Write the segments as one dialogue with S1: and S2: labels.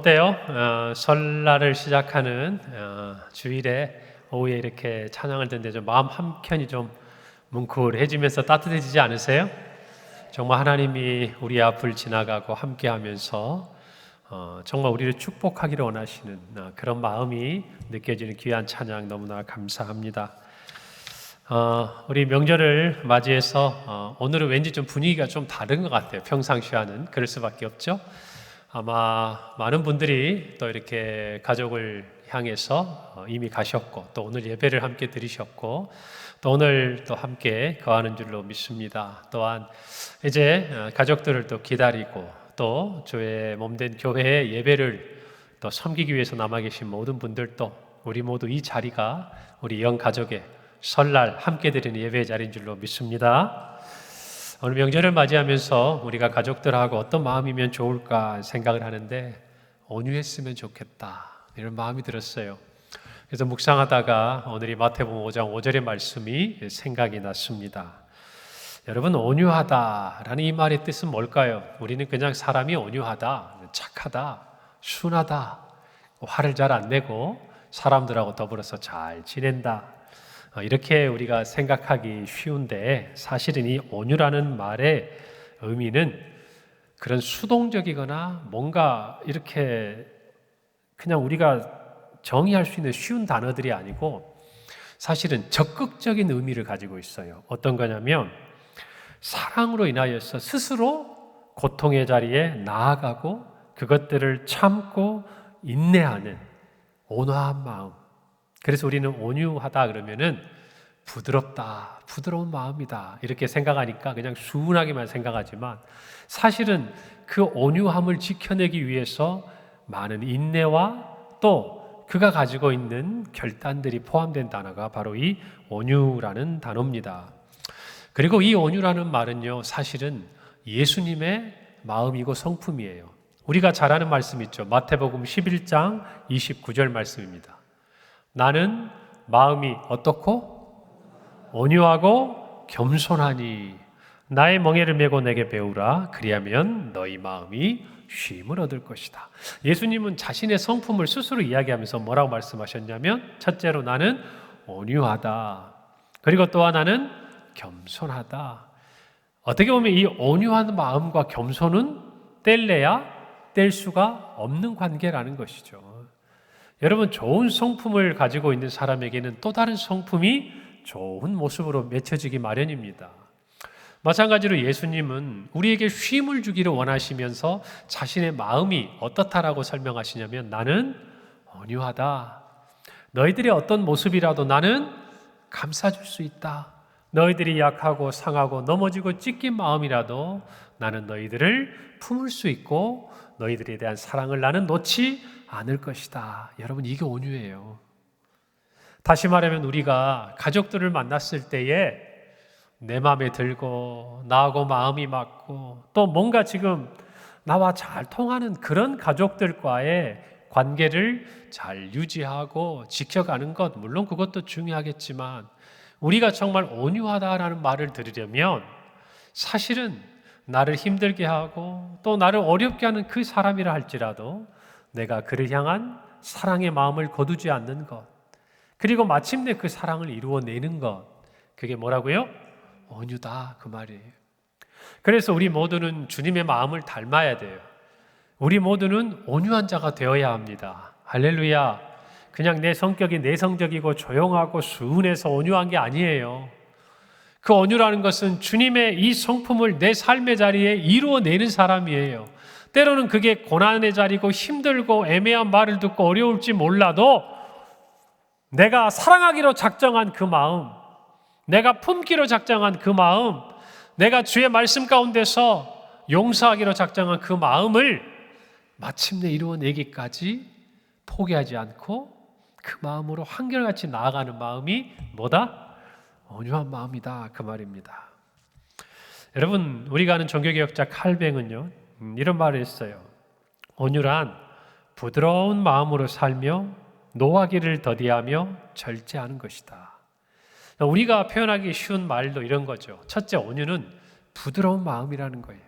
S1: 어때요? 설날을 시작하는 주일에 오후에 이렇게 찬양을 듣는데 좀 마음 한켠이 좀 뭉클해지면서 따뜻해지지 않으세요? 정말 하나님이 우리 앞을 지나가고 함께하면서 정말 우리를 축복하기를 원하시는 그런 마음이 느껴지는 귀한 찬양 너무나 감사합니다. 우리 명절을 맞이해서 오늘은 왠지 좀 분위기가 좀 다른 것 같아요. 평상시와는 그럴 수밖에 없죠. 아마 많은 분들이 또 이렇게 가족을 향해서 이미 가셨고 또 오늘 예배를 함께 드리셨고 또 오늘 또 함께 거하는 줄로 믿습니다. 또한 이제 가족들을 또 기다리고 또 주의 몸된 교회의 예배를 또 섬기기 위해서 남아 계신 모든 분들도 우리 모두 이 자리가 우리 영 가족의 설날 함께 드리는 예배의 자리인 줄로 믿습니다. 오늘 명절을 맞이하면서 우리가 가족들하고 어떤 마음이면 좋을까 생각을 하는데 온유했으면 좋겠다 이런 마음이 들었어요. 그래서 묵상하다가 오늘이 마태복음 5장 5절의 말씀이 생각이 났습니다. 여러분, 온유하다라는 이 말의 뜻은 뭘까요? 우리는 그냥 사람이 온유하다, 착하다, 순하다, 화를 잘 안 내고 사람들하고 더불어서 잘 지낸다, 이렇게 우리가 생각하기 쉬운데 사실은 이 온유라는 말의 의미는 그런 수동적이거나 뭔가 이렇게 그냥 우리가 정의할 수 있는 쉬운 단어들이 아니고 사실은 적극적인 의미를 가지고 있어요. 어떤 거냐면 사랑으로 인하여서 스스로 고통의 자리에 나아가고 그것들을 참고 인내하는 온화한 마음. 그래서 우리는 온유하다 그러면은 부드럽다, 부드러운 마음이다 이렇게 생각하니까 그냥 순하게만 생각하지만 사실은 그 온유함을 지켜내기 위해서 많은 인내와 또 그가 가지고 있는 결단들이 포함된 단어가 바로 이 온유라는 단어입니다. 그리고 이 온유라는 말은요, 사실은 예수님의 마음이고 성품이에요. 우리가 잘 아는 말씀 있죠. 마태복음 11장 29절 말씀입니다. 나는 마음이 어떻고 온유하고 겸손하니 나의 멍에를 메고 내게 배우라. 그리하면 너희 마음이 쉼을 얻을 것이다. 예수님은 자신의 성품을 스스로 이야기하면서 뭐라고 말씀하셨냐면 첫째로 나는 온유하다. 그리고 또 하나는 겸손하다. 어떻게 보면 이 온유한 마음과 겸손은 뗄래야 뗄 수가 없는 관계라는 것이죠. 여러분, 좋은 성품을 가지고 있는 사람에게는 또 다른 성품이 좋은 모습으로 맺혀지기 마련입니다. 마찬가지로 예수님은 우리에게 쉼을 주기를 원하시면서 자신의 마음이 어떻다라고 설명하시냐면 나는 온유하다. 너희들의 어떤 모습이라도 나는 감싸줄 수 있다. 너희들이 약하고 상하고 넘어지고 찢긴 마음이라도 나는 너희들을 품을 수 있고 너희들에 대한 사랑을 나는 놓지 않을 것이다. 여러분, 이게 온유예요. 다시 말하면 우리가 가족들을 만났을 때에 내 마음에 들고 나하고 마음이 맞고 또 뭔가 지금 나와 잘 통하는 그런 가족들과의 관계를 잘 유지하고 지켜가는 것, 물론 그것도 중요하겠지만 우리가 정말 온유하다라는 말을 들으려면 사실은 나를 힘들게 하고 또 나를 어렵게 하는 그 사람이라 할지라도 내가 그를 향한 사랑의 마음을 거두지 않는 것, 그리고 마침내 그 사랑을 이루어내는 것, 그게 뭐라고요? 온유다, 그 말이에요. 그래서 우리 모두는 주님의 마음을 닮아야 돼요. 우리 모두는 온유한 자가 되어야 합니다. 할렐루야. 그냥 내 성격이 내성적이고 조용하고 순해서 온유한 게 아니에요. 그 온유라는 것은 주님의 이 성품을 내 삶의 자리에 이루어내는 사람이에요. 때로는 그게 고난의 자리고 힘들고 애매한 말을 듣고 어려울지 몰라도 내가 사랑하기로 작정한 그 마음, 내가 품기로 작정한 그 마음, 내가 주의 말씀 가운데서 용서하기로 작정한 그 마음을 마침내 이루어내기까지 포기하지 않고 그 마음으로 한결같이 나아가는 마음이 뭐다? 온유한 마음이다, 그 말입니다. 여러분, 우리가 아는 종교개혁자 칼뱅은요 이런 말을 했어요. 온유란 부드러운 마음으로 살며 노하기를 더디하며 절제하는 것이다. 우리가 표현하기 쉬운 말도 이런 거죠. 첫째, 온유는 부드러운 마음이라는 거예요.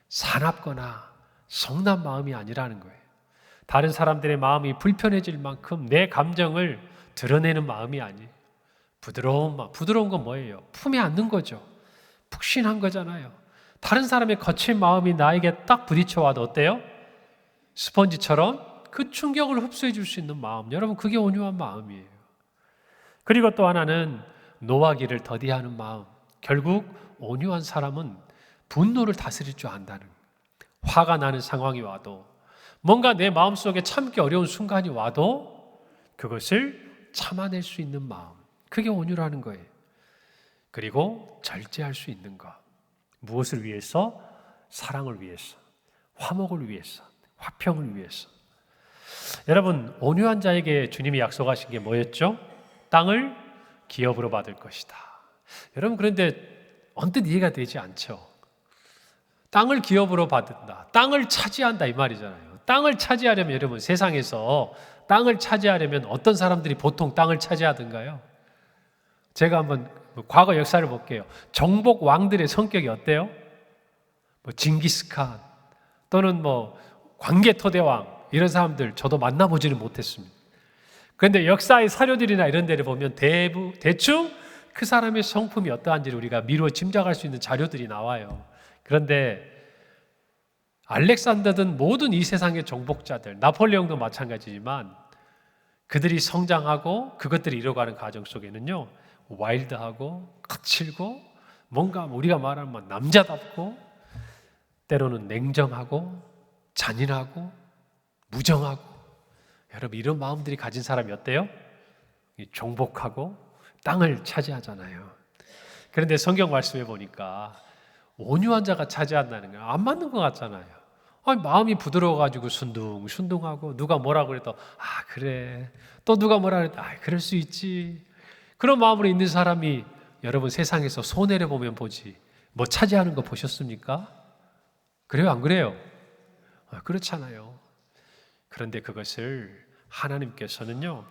S1: 사납거나 성난 마음이 아니라는 거예요. 다른 사람들의 마음이 불편해질 만큼 내 감정을 드러내는 마음이 아니에요. 부드러운 마음. 부드러운 건 뭐예요? 품에 안는 거죠. 푹신한 거잖아요. 다른 사람의 거친 마음이 나에게 딱 부딪혀 와도 어때요? 스펀지처럼 그 충격을 흡수해 줄 수 있는 마음. 여러분, 그게 온유한 마음이에요. 그리고 또 하나는 노하기를 더디하는 마음. 결국 온유한 사람은 분노를 다스릴 줄 안다는 거예요. 화가 나는 상황이 와도, 뭔가 내 마음속에 참기 어려운 순간이 와도 그것을 참아낼 수 있는 마음. 그게 온유라는 거예요. 그리고 절제할 수 있는 것. 무엇을 위해서? 사랑을 위해서, 화목을 위해서, 화평을 위해서. 여러분, 온유한 자에게 주님이 약속하신 게 뭐였죠? 땅을 기업으로 받을 것이다. 여러분, 그런데 언뜻 이해가 되지 않죠? 땅을 기업으로 받는다. 땅을 차지한다 이 말이잖아요. 땅을 차지하려면 여러분, 세상에서 땅을 차지하려면 어떤 사람들이 보통 땅을 차지하던가요? 제가 한번 과거 역사를 볼게요. 정복 왕들의 성격이 어때요? 징기스칸 또는 광개토대왕, 이런 사람들 저도 만나보지는 못했습니다. 그런데 역사의 사료들이나 이런 데를 보면 대충 그 사람의 성품이 어떠한지를 우리가 미루어 짐작할 수 있는 자료들이 나와요. 그런데 알렉산더든 모든 이 세상의 정복자들, 나폴레옹도 마찬가지지만 그들이 성장하고 그것들이 이뤄가는 과정 속에는요, 와일드하고 거칠고 뭔가 우리가 말하면 남자답고 때로는 냉정하고 잔인하고 무정하고, 여러분, 이런 마음들이 가진 사람이 어때요? 정복하고 땅을 차지하잖아요. 그런데 성경 말씀에 보니까 온유한 자가 차지한다는 건 안 맞는 것 같잖아요. 마음이 부드러워가지고 순둥순둥하고 누가 뭐라 그래도 그래, 또 누가 뭐라 그래도 그럴 수 있지, 그런 마음으로 있는 사람이 여러분 세상에서 손해를 보면 보지 차지하는 거 보셨습니까? 그래요, 안 그래요? 그렇잖아요. 그런데 그것을 하나님께서는요,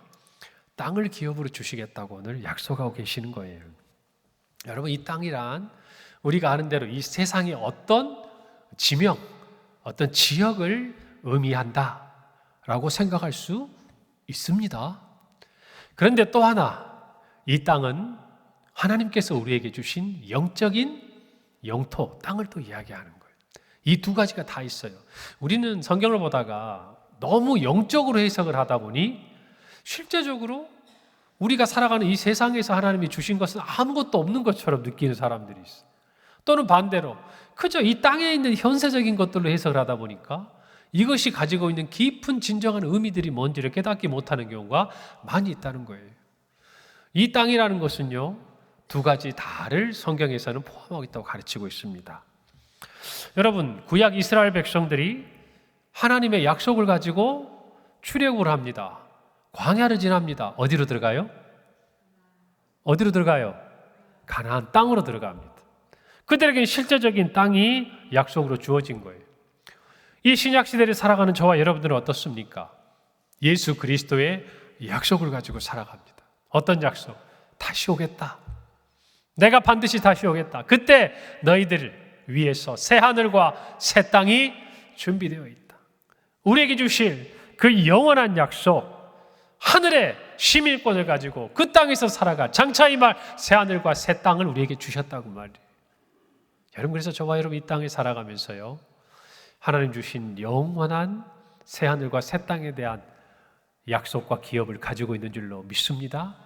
S1: 땅을 기업으로 주시겠다고 오늘 약속하고 계시는 거예요. 여러분, 이 땅이란 우리가 아는 대로 이 세상의 어떤 지명, 어떤 지역을 의미한다라고 생각할 수 있습니다. 그런데 또 하나, 이 땅은 하나님께서 우리에게 주신 영적인 영토, 땅을 또 이야기하는 거예요. 이 두 가지가 다 있어요. 우리는 성경을 보다가 너무 영적으로 해석을 하다 보니 실제적으로 우리가 살아가는 이 세상에서 하나님이 주신 것은 아무것도 없는 것처럼 느끼는 사람들이 있어요. 또는 반대로 그저 이 땅에 있는 현세적인 것들로 해석을 하다 보니까 이것이 가지고 있는 깊은 진정한 의미들이 뭔지를 깨닫지 못하는 경우가 많이 있다는 거예요. 이 땅이라는 것은요, 두 가지 다를 성경에서는 포함하고 있다고 가르치고 있습니다. 여러분, 구약 이스라엘 백성들이 하나님의 약속을 가지고 출애굽을 합니다. 광야를 지납니다. 어디로 들어가요? 어디로 들어가요? 가나안 땅으로 들어갑니다. 그들에게는 실제적인 땅이 약속으로 주어진 거예요. 이 신약 시대를 살아가는 저와 여러분들은 어떻습니까? 예수 그리스도의 약속을 가지고 살아갑니다. 어떤 약속? 다시 오겠다. 내가 반드시 다시 오겠다. 그때 너희들 위해서 새 하늘과 새 땅이 준비되어 있다. 우리에게 주실 그 영원한 약속, 하늘의 시민권을 가지고 그 땅에서 살아갈 장차 이 말 새 하늘과 새 땅을 우리에게 주셨다고 말이에요. 여러분, 그래서 저와 여러분 이 땅에 살아가면서요, 하나님 주신 영원한 새 하늘과 새 땅에 대한 약속과 기업을 가지고 있는 줄로 믿습니다.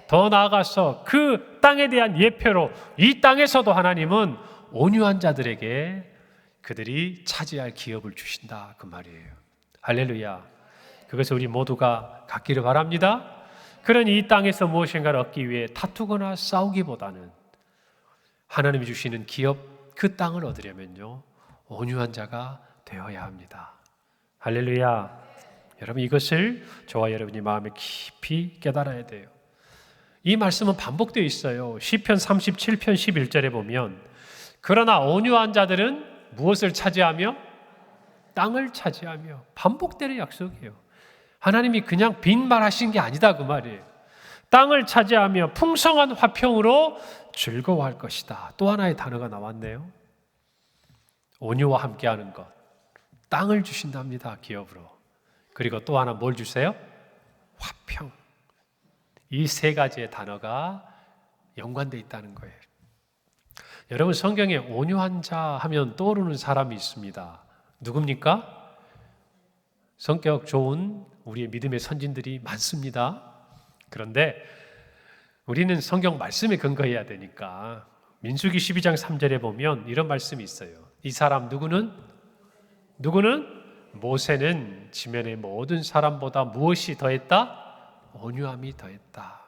S1: 더 나아가서 그 땅에 대한 예표로 이 땅에서도 하나님은 온유한 자들에게 그들이 차지할 기업을 주신다, 그 말이에요. 할렐루야. 그것을 우리 모두가 갖기를 바랍니다. 그러니 이 땅에서 무엇인가를 얻기 위해 다투거나 싸우기보다는 하나님이 주시는 기업, 그 땅을 얻으려면요, 온유한 자가 되어야 합니다. 할렐루야. 여러분, 이것을 저와 여러분이 마음에 깊이 깨달아야 돼요. 이 말씀은 반복되어 있어요. 시편 37편 11절에 보면 그러나 온유한 자들은 무엇을 차지하며? 땅을 차지하며. 반복되는 약속이에요. 하나님이 그냥 빈말하신 게 아니다, 그 말이에요. 땅을 차지하며 풍성한 화평으로 즐거워할 것이다. 또 하나의 단어가 나왔네요. 온유와 함께하는 것. 땅을 주신답니다, 기업으로. 그리고 또 하나 뭘 주세요? 화평. 이 세 가지의 단어가 연관되어 있다는 거예요. 여러분, 성경에 온유한 자 하면 떠오르는 사람이 있습니다. 누굽니까? 성격 좋은 우리의 믿음의 선진들이 많습니다. 그런데 우리는 성경 말씀에 근거해야 되니까 민수기 12장 3절에 보면 이런 말씀이 있어요. 이 사람 누구는 모세는 지면의 모든 사람보다 무엇이 더했다? 온유함이 더했다.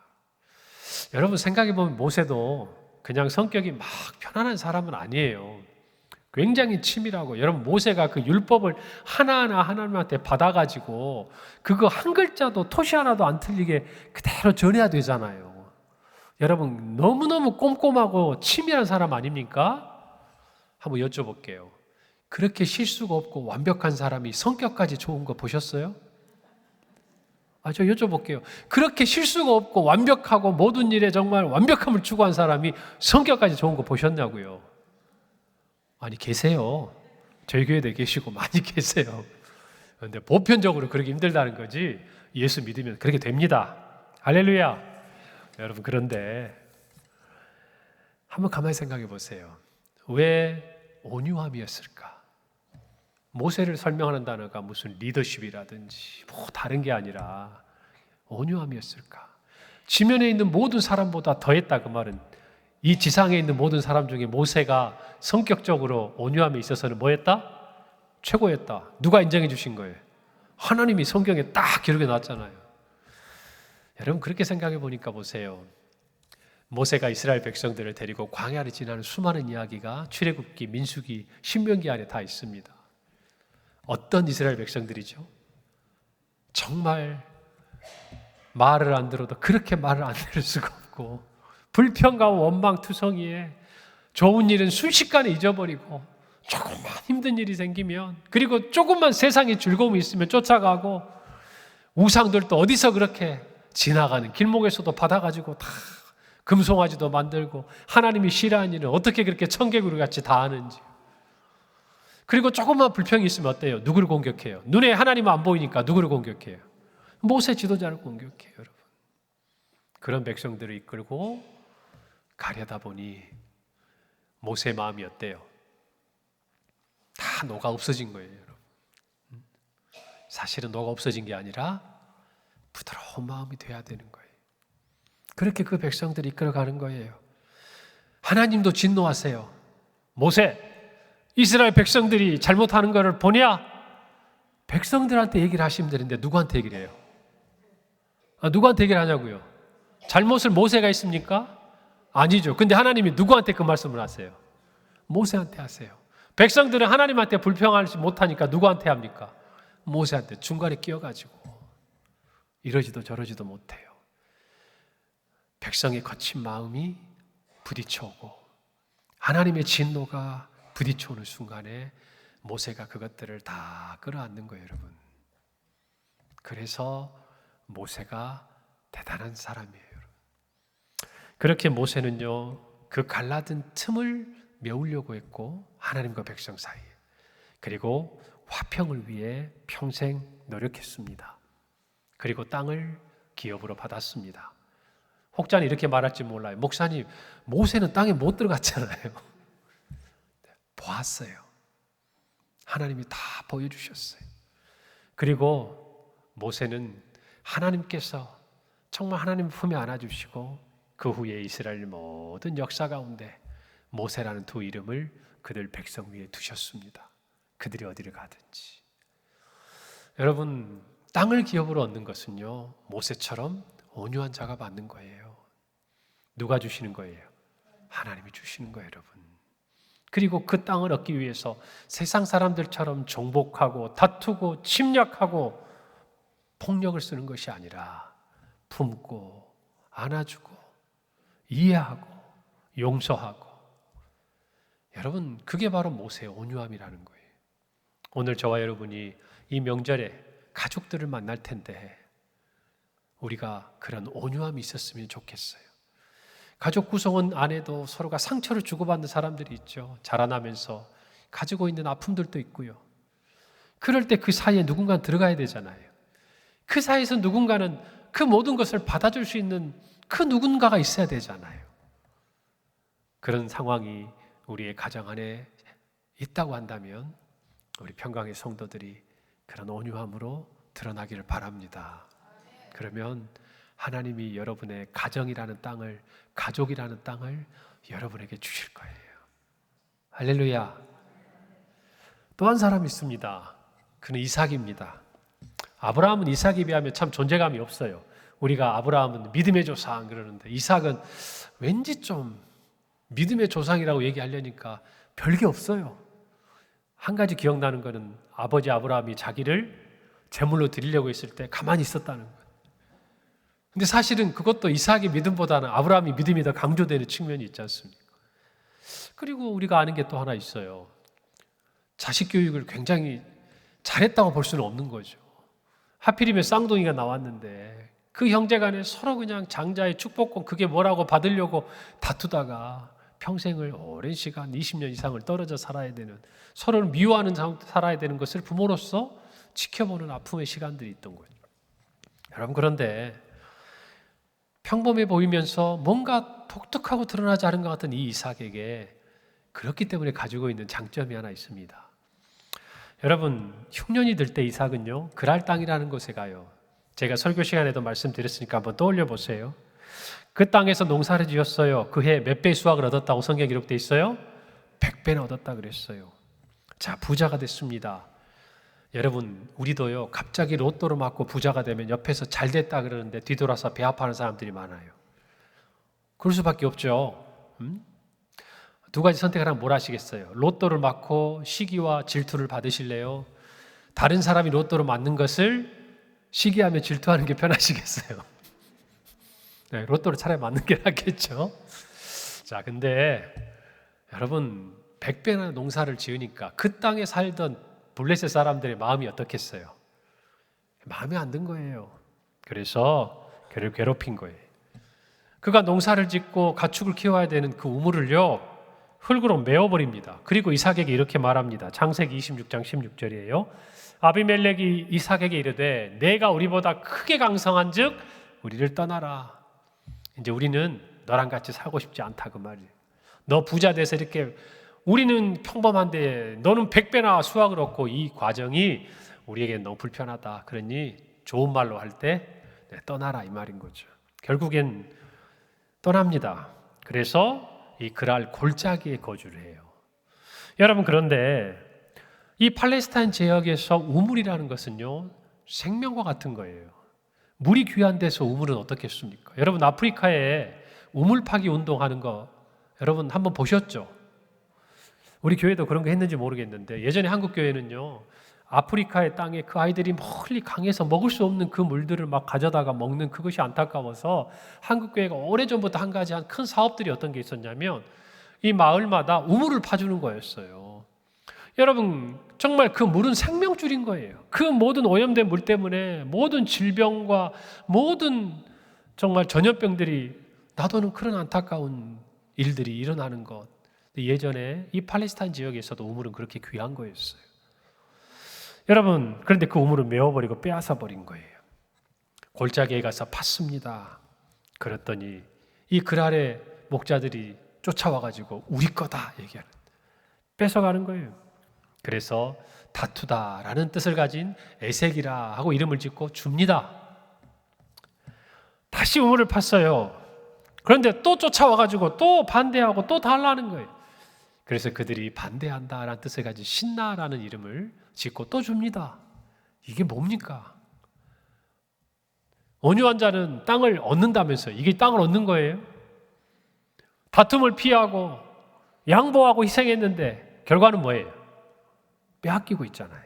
S1: 여러분, 생각해 보면 모세도 그냥 성격이 막 편안한 사람은 아니에요. 굉장히 치밀하고, 여러분, 모세가 그 율법을 하나하나 하나님한테 받아가지고 그거 한 글자도 토시 하나도 안 틀리게 그대로 전해야 되잖아요. 여러분, 너무너무 꼼꼼하고 치밀한 사람 아닙니까? 한번 여쭤볼게요. 그렇게 실수가 없고 완벽한 사람이 성격까지 좋은 거 보셨어요? 저 여쭤볼게요. 그렇게 실수가 없고 완벽하고 모든 일에 정말 완벽함을 추구한 사람이 성격까지 좋은 거 보셨냐고요? 아니, 계세요. 저희 교회에 계시고 많이 계세요. 그런데 보편적으로 그렇게 힘들다는 거지, 예수 믿으면 그렇게 됩니다. 할렐루야. 여러분, 그런데 한번 가만히 생각해 보세요. 왜 온유함이었을까? 모세를 설명하는 단어가 무슨 리더십이라든지 뭐 다른 게 아니라 온유함이었을까? 지면에 있는 모든 사람보다 더했다. 그 말은 이 지상에 있는 모든 사람 중에 모세가 성격적으로 온유함에 있어서는 뭐였다? 최고였다. 누가 인정해 주신 거예요? 하나님이 성경에 딱 기록해 놨잖아요. 여러분, 그렇게 생각해 보니까 보세요. 모세가 이스라엘 백성들을 데리고 광야를 지나는 수많은 이야기가 출애굽기, 민수기, 신명기 안에 다 있습니다. 어떤 이스라엘 백성들이죠? 정말 말을 안 들어도 그렇게 말을 안 들을 수가 없고, 불평과 원망투성이에 좋은 일은 순식간에 잊어버리고, 조금만 힘든 일이 생기면, 그리고 조금만 세상에 즐거움이 있으면 쫓아가고, 우상들도 어디서 그렇게 지나가는 길목에서도 받아가지고 다 금송아지도 만들고, 하나님이 싫어하는 일은 어떻게 그렇게 청개구리 같이 다 하는지. 그리고 조금만 불평이 있으면 어때요? 누구를 공격해요? 눈에 하나님은 안 보이니까 누구를 공격해요? 모세 지도자를 공격해요, 여러분. 그런 백성들을 이끌고 가려다 보니 모세의 마음이 어때요? 다 녹아 없어진 거예요, 여러분. 사실은 녹아 없어진 게 아니라 부드러운 마음이 돼야 되는 거예요. 그렇게 그 백성들을 이끌어가는 거예요. 하나님도 진노하세요. 모세, 이스라엘 백성들이 잘못하는 것을 보냐? 백성들한테 얘기를 하시면 되는데 누구한테 얘기를 해요? 누구한테 얘기를 하냐고요? 잘못을 모세가 했습니까? 아니죠. 근데 하나님이 누구한테 그 말씀을 하세요? 모세한테 하세요. 백성들은 하나님한테 불평하지 못하니까 누구한테 합니까? 모세한테. 중간에 끼어가지고 이러지도 저러지도 못해요. 백성의 거친 마음이 부딪혀오고 하나님의 진노가 부딪혀오는 순간에 모세가 그것들을 다 끌어안는 거예요, 여러분. 그래서 모세가 대단한 사람이에요, 여러분. 그렇게 모세는요, 그 갈라진 틈을 메우려고 했고, 하나님과 백성 사이에. 그리고 화평을 위해 평생 노력했습니다. 그리고 땅을 기업으로 받았습니다. 혹자는 이렇게 말할지 몰라요. 목사님, 모세는 땅에 못 들어갔잖아요. 보았어요. 하나님이 다 보여주셨어요. 그리고 모세는 하나님께서 정말 하나님 품에 안아주시고 그 후에 이스라엘 모든 역사 가운데 모세라는 두 이름을 그들 백성 위에 두셨습니다. 그들이 어디를 가든지. 여러분, 땅을 기업으로 얻는 것은요, 모세처럼 온유한 자가 받는 거예요. 누가 주시는 거예요? 하나님이 주시는 거예요, 여러분. 그리고 그 땅을 얻기 위해서 세상 사람들처럼 정복하고 다투고 침략하고 폭력을 쓰는 것이 아니라 품고 안아주고 이해하고 용서하고. 여러분, 그게 바로 모세의 온유함이라는 거예요. 오늘 저와 여러분이 이 명절에 가족들을 만날 텐데 우리가 그런 온유함이 있었으면 좋겠어요. 가족 구성원 안에도 서로가 상처를 주고받는 사람들이 있죠. 자라나면서 가지고 있는 아픔들도 있고요. 그럴 때 그 사이에 누군가 들어가야 되잖아요. 그 사이에서 누군가는 그 모든 것을 받아줄 수 있는 그 누군가가 있어야 되잖아요. 그런 상황이 우리의 가정 안에 있다고 한다면 우리 평강의 성도들이 그런 온유함으로 드러나기를 바랍니다. 그러면 하나님이 여러분의 가정이라는 땅을, 가족이라는 땅을 여러분에게 주실 거예요. 할렐루야. 또 한 사람이 있습니다. 그는 이삭입니다. 아브라함은 이삭에 비하면 참 존재감이 없어요. 우리가 아브라함은 믿음의 조상 그러는데 이삭은 왠지 좀 믿음의 조상이라고 얘기하려니까 별게 없어요. 한 가지 기억나는 거는 아버지 아브라함이 자기를 제물로 드리려고 했을 때 가만히 있었다는 거예요. 근데 사실은 그것도 이삭의 믿음보다는 아브라함의 믿음이 더 강조되는 측면이 있지 않습니까? 그리고 우리가 아는 게 또 하나 있어요. 자식 교육을 굉장히 잘했다고 볼 수는 없는 거죠. 하필이면 쌍둥이가 나왔는데 그 형제간에 서로 그냥 장자의 축복권 그게 뭐라고 받으려고 다투다가 평생을 오랜 시간 20년 이상을 떨어져 살아야 되는, 서로를 미워하는 살아야 되는 것을 부모로서 지켜보는 아픔의 시간들이 있던 거죠. 여러분, 그런데 평범해 보이면서 뭔가 독특하고 드러나지 않은 것 같은 이 이삭에게 그렇기 때문에 가지고 있는 장점이 하나 있습니다. 여러분, 흉년이 들 때 이삭은요, 그랄 땅이라는 곳에 가요. 제가 설교 시간에도 말씀드렸으니까 한번 떠올려 보세요. 그 땅에서 농사를 지었어요. 그 해 몇 배 수확을 얻었다고 성경에 기록되어 있어요? 100배나 얻었다 그랬어요. 자, 부자가 됐습니다. 여러분, 우리도요, 갑자기 로또로 맞고 부자가 되면 옆에서 잘 됐다 그러는데 뒤돌아서 배 아파하는 사람들이 많아요. 그럴 수밖에 없죠. 두 가지 선택을 하면 뭘 하시겠어요? 로또를 맞고 시기와 질투를 받으실래요? 다른 사람이 로또를 맞는 것을 시기하며 질투하는 게 편하시겠어요? 네, 로또를 차라리 맞는 게 낫겠죠? 자, 근데 여러분, 100배나 농사를 지으니까 그 땅에 살던 블레셋 사람들의 마음이 어떻겠어요? 마음에 안 든 거예요. 그래서 그를 괴롭힌 거예요. 그가 농사를 짓고 가축을 키워야 되는 그 우물을요, 흙으로 메워버립니다. 그리고 이삭에게 이렇게 말합니다. 창세기 26장 16절이에요. 아비멜렉이 이삭에게 이르되 내가 우리보다 크게 강성한 즉 우리를 떠나라. 이제 우리는 너랑 같이 살고 싶지 않다 그 말이에요. 너 부자 돼서 이렇게, 우리는 평범한데 너는 100배나 수확을 얻고 이 과정이 우리에게 너무 불편하다. 그러니 좋은 말로 할 때 떠나라 이 말인 거죠. 결국엔 떠납니다. 그래서 이 그랄 골짜기에 거주를 해요. 여러분, 그런데 이 팔레스타인 지역에서 우물이라는 것은요, 생명과 같은 거예요. 물이 귀한 데서 우물은 어떻겠습니까? 여러분, 아프리카에 우물 파기 운동하는 거 여러분 한번 보셨죠? 우리 교회도 그런 거 했는지 모르겠는데 예전에 한국 교회는요, 아프리카의 땅에 그 아이들이 멀리 강에서 먹을 수 없는 그 물들을 막 가져다가 먹는 그것이 안타까워서 한국 교회가 오래전부터 한 가지 한 큰 사업들이 어떤 게 있었냐면 이 마을마다 우물을 파주는 거였어요. 여러분, 정말 그 물은 생명줄인 거예요. 그 모든 오염된 물 때문에 모든 질병과 모든 정말 전염병들이 나도는 그런 안타까운 일들이 일어나는 것. 예전에 이 팔레스타인 지역에서도 우물은 그렇게 귀한 거였어요. 여러분, 그런데 그 우물은 메워버리고 빼앗아 버린 거예요. 골짜기에 가서 팠습니다. 그랬더니 이 그랄의 목자들이 쫓아와가지고 우리 거다 얘기하는, 뺏어가는 거예요. 그래서 다투다라는 뜻을 가진 에색이라 하고 이름을 짓고 줍니다. 다시 우물을 팠어요. 그런데 또 쫓아와가지고 또 반대하고 또 달라는 거예요. 그래서 그들이 반대한다라는 뜻을 가진 신나라는 이름을 짓고 또 줍니다. 이게 뭡니까? 온유한 자는 땅을 얻는다면서요. 이게 땅을 얻는 거예요? 다툼을 피하고 양보하고 희생했는데 결과는 뭐예요? 빼앗기고 있잖아요.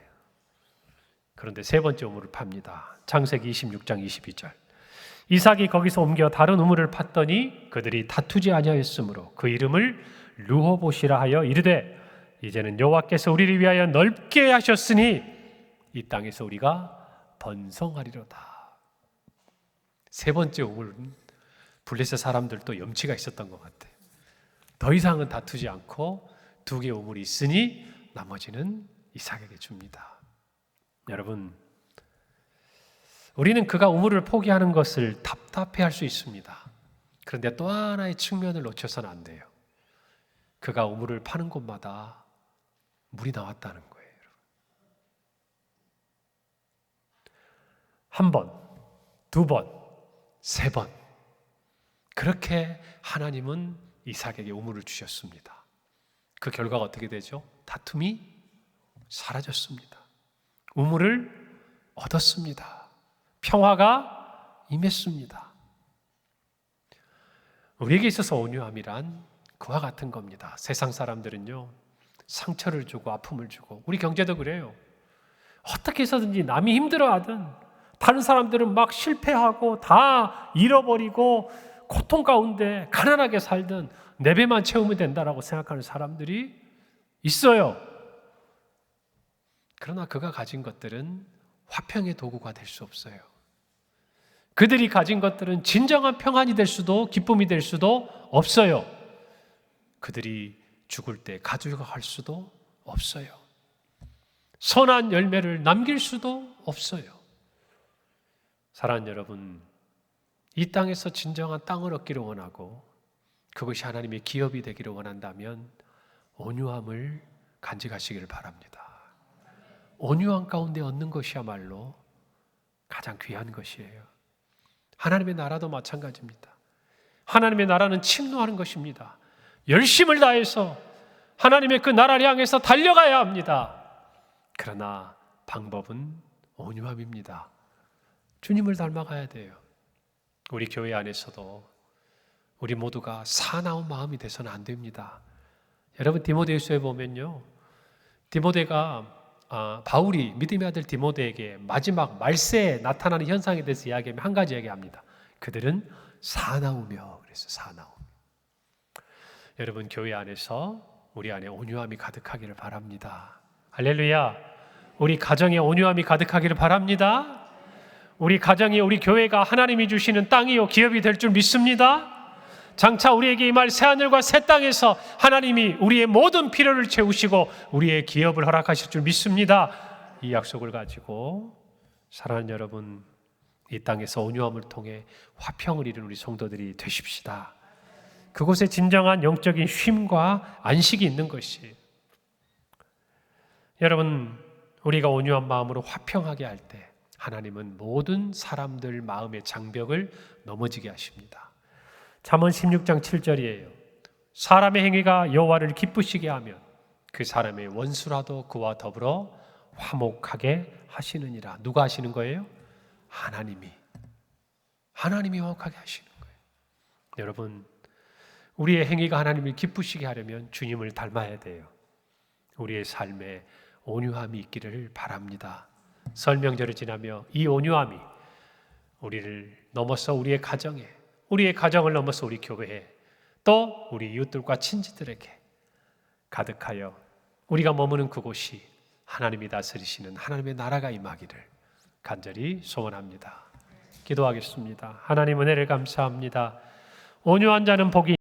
S1: 그런데 세 번째 우물을 팝니다. 창세기 26장 22절. 이삭이 거기서 옮겨 다른 우물을 팠더니 그들이 다투지 아니하였으므로 그 이름을 르호봇이라 하여 이르되 이제는 여호와께서 우리를 위하여 넓게 하셨으니 이 땅에서 우리가 번성하리로다. 세 번째 우물은 블레셋 사람들도 염치가 있었던 것 같아요. 더 이상은 다투지 않고 두 개의 우물이 있으니 나머지는 이삭에게 줍니다. 여러분, 우리는 그가 우물을 포기하는 것을 답답해할 수 있습니다. 그런데 또 하나의 측면을 놓쳐서는 안 돼요. 그가 우물을 파는 곳마다 물이 나왔다는 거예요. 한 번, 두 번, 세 번. 그렇게 하나님은 이삭에게 우물을 주셨습니다. 그 결과가 어떻게 되죠? 다툼이 사라졌습니다. 우물을 얻었습니다. 평화가 임했습니다. 우리에게 있어서 온유함이란 그와 같은 겁니다. 세상 사람들은요, 상처를 주고 아픔을 주고, 우리 경제도 그래요. 어떻게 해서든지 남이 힘들어하든 다른 사람들은 막 실패하고 다 잃어버리고 고통 가운데 가난하게 살든 내 배만 채우면 된다라고 생각하는 사람들이 있어요. 그러나 그가 가진 것들은 화평의 도구가 될 수 없어요. 그들이 가진 것들은 진정한 평안이 될 수도 기쁨이 될 수도 없어요. 그들이 죽을 때 가져갈 수도 없어요. 선한 열매를 남길 수도 없어요. 사랑하는 여러분, 이 땅에서 진정한 땅을 얻기를 원하고 그것이 하나님의 기업이 되기를 원한다면 온유함을 간직하시기를 바랍니다. 온유함 가운데 얻는 것이야말로 가장 귀한 것이에요. 하나님의 나라도 마찬가지입니다. 하나님의 나라는 침노하는 것입니다. 열심을 다해서 하나님의 그 나라를 향해서 달려가야 합니다. 그러나 방법은 온유함입니다. 주님을 닮아가야 돼요. 우리 교회 안에서도 우리 모두가 사나운 마음이 돼서는 안 됩니다. 여러분 디모데후서에 보면요, 디모데가 바울이 믿음의 아들 디모데에게 마지막 말세에 나타나는 현상에 대해서 이야기하면 한 가지 얘기합니다. 그들은 사나우며, 그래서 사나움. 여러분 교회 안에서 우리 안에 온유함이 가득하기를 바랍니다. 할렐루야. 우리 가정에 온유함이 가득하기를 바랍니다. 우리 가정이, 우리 교회가 하나님이 주시는 땅이요 기업이 될 줄 믿습니다. 장차 우리에게 임할 새하늘과 새 땅에서 하나님이 우리의 모든 필요를 채우시고 우리의 기업을 허락하실 줄 믿습니다. 이 약속을 가지고 사랑하는 여러분, 이 땅에서 온유함을 통해 화평을 이룬 우리 성도들이 되십시다. 그곳에 진정한 영적인 쉼과 안식이 있는 것이, 여러분 우리가 온유한 마음으로 화평하게 할 때 하나님은 모든 사람들 마음의 장벽을 넘어지게 하십니다. 잠언 16장 7절이에요. 사람의 행위가 여호와를 기쁘시게 하면 그 사람의 원수라도 그와 더불어 화목하게 하시느니라. 누가 하시는 거예요? 하나님이 화목하게 하시는 거예요. 여러분, 우리의 행위가 하나님을 기쁘시게 하려면 주님을 닮아야 돼요. 우리의 삶에 온유함이 있기를 바랍니다. 설 명절을 지나며 이 온유함이 우리를 넘어서 우리의 가정에, 우리의 가정을 넘어서 우리 교회에, 또 우리 이웃들과 친지들에게 가득하여 우리가 머무는 그곳이 하나님이 다스리시는 하나님의 나라가 임하기를 간절히 소원합니다. 기도하겠습니다. 하나님 은혜를 감사합니다. 온유한 자는 복이